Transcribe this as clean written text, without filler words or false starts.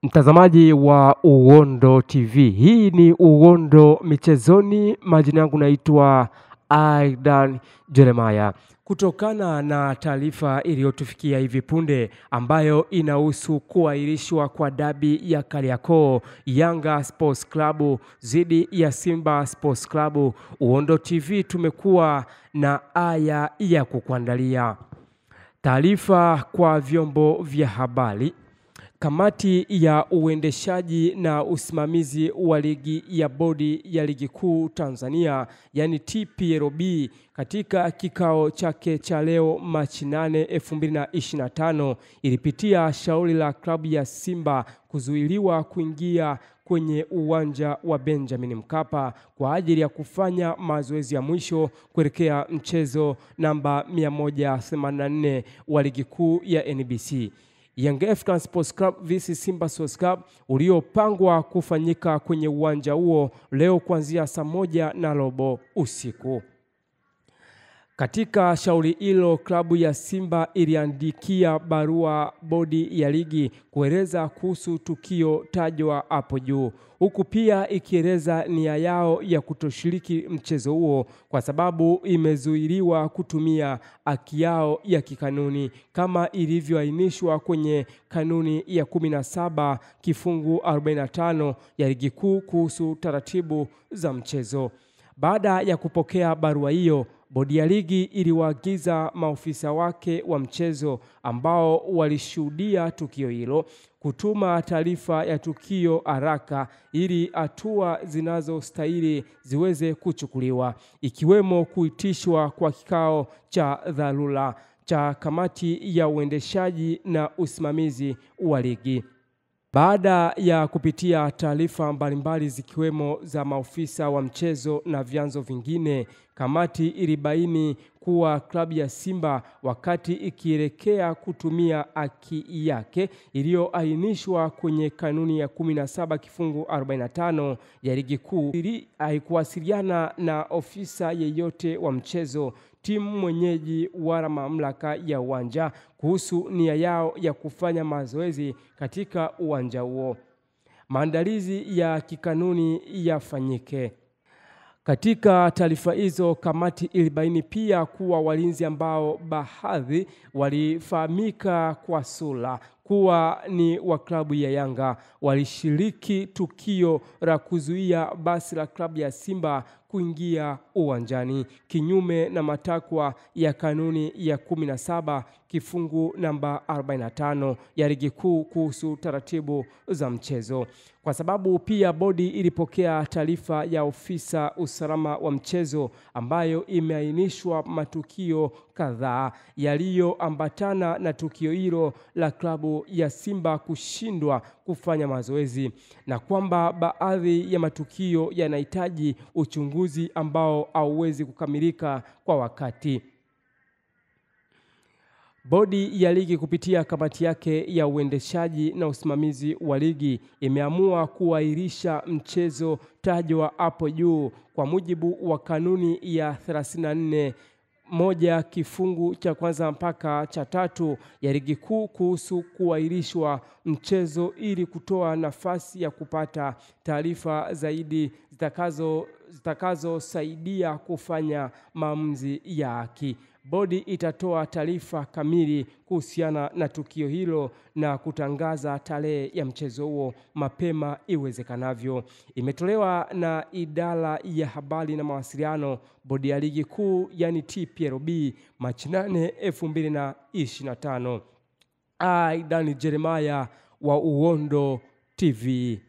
Mtazamaji wa Uhondo TV, hii ni Uhondo Michezoni. Majina yangu naitwa Aidan Jeremiah. Kutokana na taarifa iliyotufikia hivi punde ambayo inahusu kuahirishwa kwa dabi ya Kariakoo, Yanga Sports Club dhidi ya Simba Sports Club, Uhondo TV tumekuwa na haya ya kukuandalia. Taarifa kwa vyombo vya habari. Kamati ya uendeshaji na usimamizi wa ligi ya bodi ya ligi kuu Tanzania, yani TPLB, katika kikao chake cha leo Machi 8, 2025 ilipitia shauri la klabu ya Simba kuzuiliwa kuingia kwenye uwanja wa Benjamin Mkapa kwa ajili ya kufanya mazoezi ya mwisho kuelekea mchezo namba 184 wa ligi kuu ya NBC. Young Africans Sports Club vs Simba Sports Club uliopangwa kufanyika kwenye uwanja huo leo kuanzia saa 1:15 usiku. Katika shauri hilo, klabu ya Simba iliandikia barua bodi ya ligi kueleza kuhusu tukio tajwa hapo juu, huku pia ikieleza nia yao ya kutoshiriki mchezo huo kwa sababu imezuiliwa kutumia haki yao ya kikanuni kama ilivyoainishwa kwenye kanuni ya 17 kifungu 45 ya ligi kuu kuhusu taratibu za mchezo. Baada ya kupokea barua hiyo, bodi ya ligi iliwaagiza maofisa wake wa mchezo ambao walishuhudia tukio hilo kutuma taarifa ya tukio haraka ili hatua zinazostahili ziweze kuchukuliwa, ikiwemo kuitishwa kwa kikao cha dharura cha kamati ya uendeshaji na usimamizi wa ligi. Baada ya kupitia taarifa mbalimbali zikiwemo za maofisa wa mchezo na vyanzo vingine, kamati ilibaini kuwa klabu ya Simba wakati ikielekea kutumia haki yake iliyoainishwa kwenye kanuni ya 17 kifungu 45 ya ligi kuu haikuwasiliana na ofisa yeyote wa mchezo, timu mwenyeji wala mamlaka ya uwanja kuhusu nia yao ya kufanya mazoezi katika uwanja huo. Maandalizi ya kikanuni yafanyike. Katika taarifa hizo, kamati ilibaini pia kuwa walinzi ambao baadhi walifahamika kwa sura kuwa ni wa klabu ya Yanga walishiriki tukio la kuzuia basi la klabu ya Simba kuingia uwanjani kinyume na matakwa ya kanuni ya 17 kifungu namba 45 ya ligi kuu kuhusu taratibu za mchezo. Kwa sababu pia bodi ilipokea taarifa ya ofisa usalama wa mchezo ambayo imeainishwa matukio kadhaa yaliyoambatana na tukio hilo la klabu ya Simba kushindwa kufanya mazoezi na kwamba baadhi ya matukio yanahitaji uchunguzi ambao hauwezi kukamilika kwa wakati. Bodi ya ligi kupitia kamati yake ya uendeshaji na usimamizi wa ligi imeamua kuahirisha mchezo tajwa hapo juu kwa mujibu wa kanuni ya 34(1) kifungu cha kwanza mpaka cha 3 ya ligi kuu kuhusu kuahirishwa mchezo ili kutoa nafasi ya kupata taarifa zaidi zitakazosaidia kufanya maamuzi ya haki. Bodi itatoa taarifa kamili kuhusiana na tukio hilo na kutangaza tarehe ya mchezo huo mapema iwezekanavyo. Imetolewa na idara ya habari na mawasiliano, bodi ya ligi kuu yani TPLB, Machi 8, 2025. Aidan Jeremiah wa Uhondo TV.